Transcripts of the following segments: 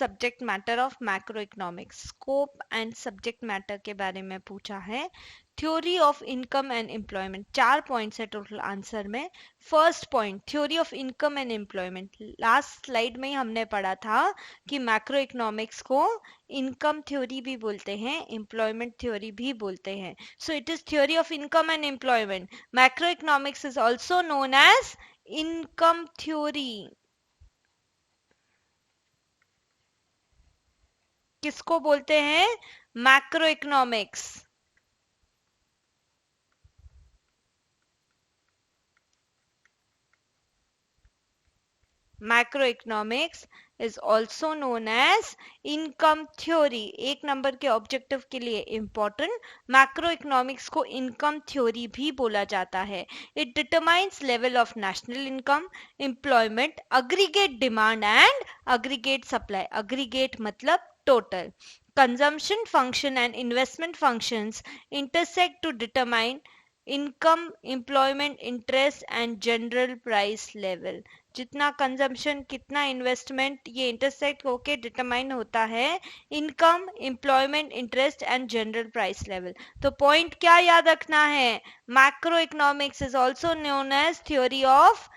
Subject matter of macroeconomics, scope and subject matter के बारे में पूछा है। Theory of income and employment, 4 points है टोटल आंसर में। First point theory of income and employment, last slide में ही हमने पढ़ा था कि मैक्रो इकोनॉमिक्स को इनकम थ्योरी भी बोलते हैं, एम्प्लॉयमेंट थ्योरी भी बोलते हैं। So it is theory of income and employment. Macro economics is also known as income theory. किसको बोलते हैं? Macroeconomics. Macro economics is also known as income theory. एक नंबर के ऑब्जेक्टिव के लिए इंपॉर्टेंट, मैक्रो इकोनॉमिक्स को income theory भी बोला जाता है। It determines level of national income, employment, aggregate demand and aggregate supply. Aggregate मतलब total. Consumption function and investment functions intersect to determine income, employment, interest and general price level. जितना consumption, कितना investment, ये intersect होके determine होता है income, employment, interest and general price level. तो point क्या याद रखना है? Macro economics is also known as theory of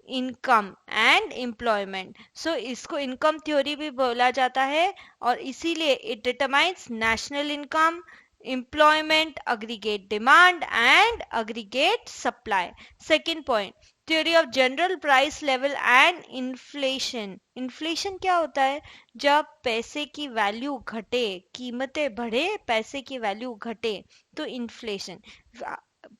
income and employment. So इसको इनकम थ्योरी भी बोला जाता है और इसीलिए it determines national income, employment, aggregate demand and aggregate supply. Second point theory of general price level and inflation. Inflation क्या होता है? जब पैसे की वैल्यू घटे, कीमतें बढ़े, पैसे की वैल्यू घटे, तो इन्फ्लेशन।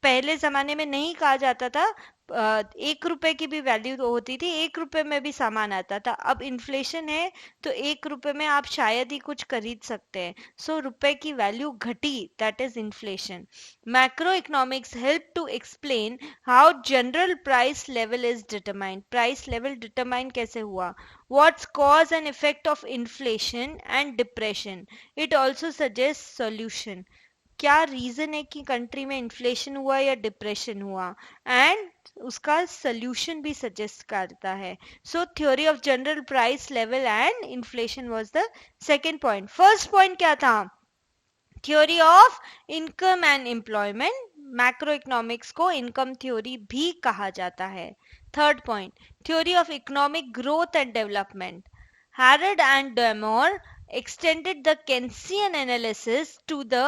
पहले जमाने में नहीं कहा जाता था, 1 रुपए की भी वैल्यू होती थी, 1 रुपए में भी सामान आता था। अब इन्फ्लेशन है तो 1 रुपए में आप शायद ही कुछ खरीद सकते हैं। सो रुपए की वैल्यू घटी, that is inflation. Macroeconomics help to explain how general price level is determined. Price level determine कैसे हुआ? What's cause and effect of inflation and depression. It also suggest solution. क्या रीजन है कि country में inflation हुआ या depression हुआ, and उसका सोल्यूशन भी सजेस्ट करता है। सो theory of general price level and inflation was the second point. First point क्या था? Theory of income and employment. Macroeconomics को इनकम थ्योरी भी कहा जाता है। Third point theory of economic growth and development. Harrod and Damore extended the Keynesian analysis to the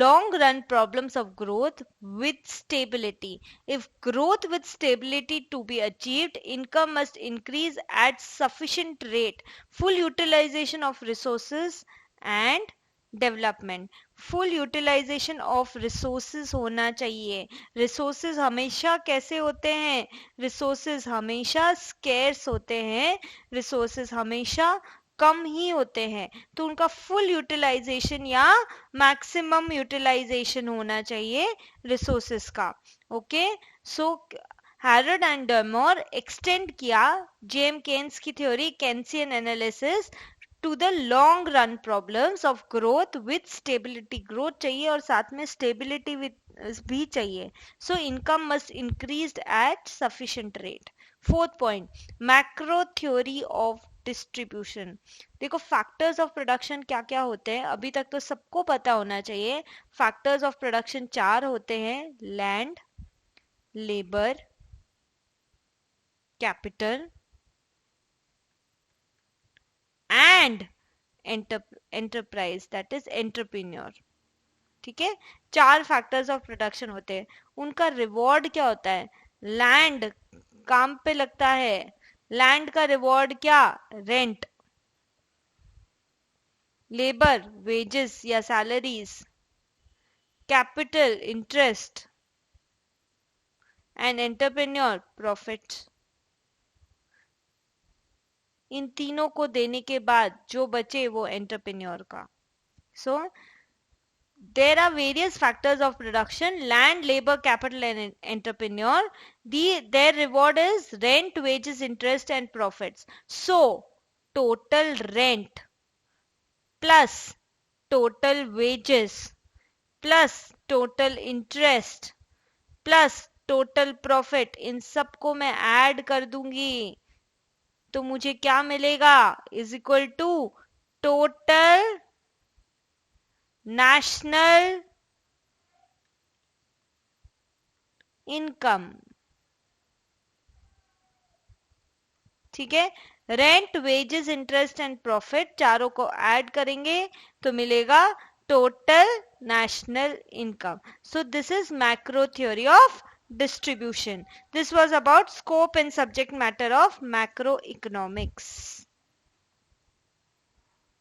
long-run problems of growth with stability. If growth with stability to be achieved, income must increase at sufficient rate. Full utilization of resources and development. Full utilization of resources होना चाहिए। Resources हमेशा कैसे होते हैं? Resources हमेशा scarce होते हैं, resources हमेशा कम ही होते हैं, तो उनका फुल यूटिलाइजेशन या मैक्सिमम यूटिलाइजेशन होना चाहिए रिसोर्सेज का। Okay, so Harrod and Domar extend किया जेम केन्स की थ्योरी, Keynesian analysis, to the long run problems of growth with stability. Growth चाहिए और साथ में स्टेबिलिटी भी चाहिए। So income must increase at sufficient rate. Fourth point macro theory of distribution. देखो फैक्टर्स ऑफ प्रोडक्शन क्या क्या होते हैं, अभी तक तो सबको पता होना चाहिए। फैक्टर्स ऑफ प्रोडक्शन 4 होते हैं: land, labour, capital and enterprise, that is entrepreneur. ठीक है, 4 फैक्टर्स ऑफ प्रोडक्शन होते हैं। उनका रिवॉर्ड क्या होता है? लैंड काम पे लगता है, लैंड का रिवॉर्ड क्या? रेंट। लेबर वेजेस या salaries, capital interest and entrepreneur profit. इन तीनों को देने के बाद जो बचे वो एंटरप्रेन्योर का। सो there are various factors of production: land, labor, capital and entrepreneur. Their reward is rent, wages, interest and profits. So total rent plus total wages plus total interest plus total profit, इन सबको मैं add कर दूंगी तो मुझे क्या मिलेगा? Is equal to total national income. ठीक है, rent, wages, interest and profit चारों को ऐड करेंगे तो मिलेगा total national income. So this is macro theory of distribution. This was about scope and subject matter of macroeconomics.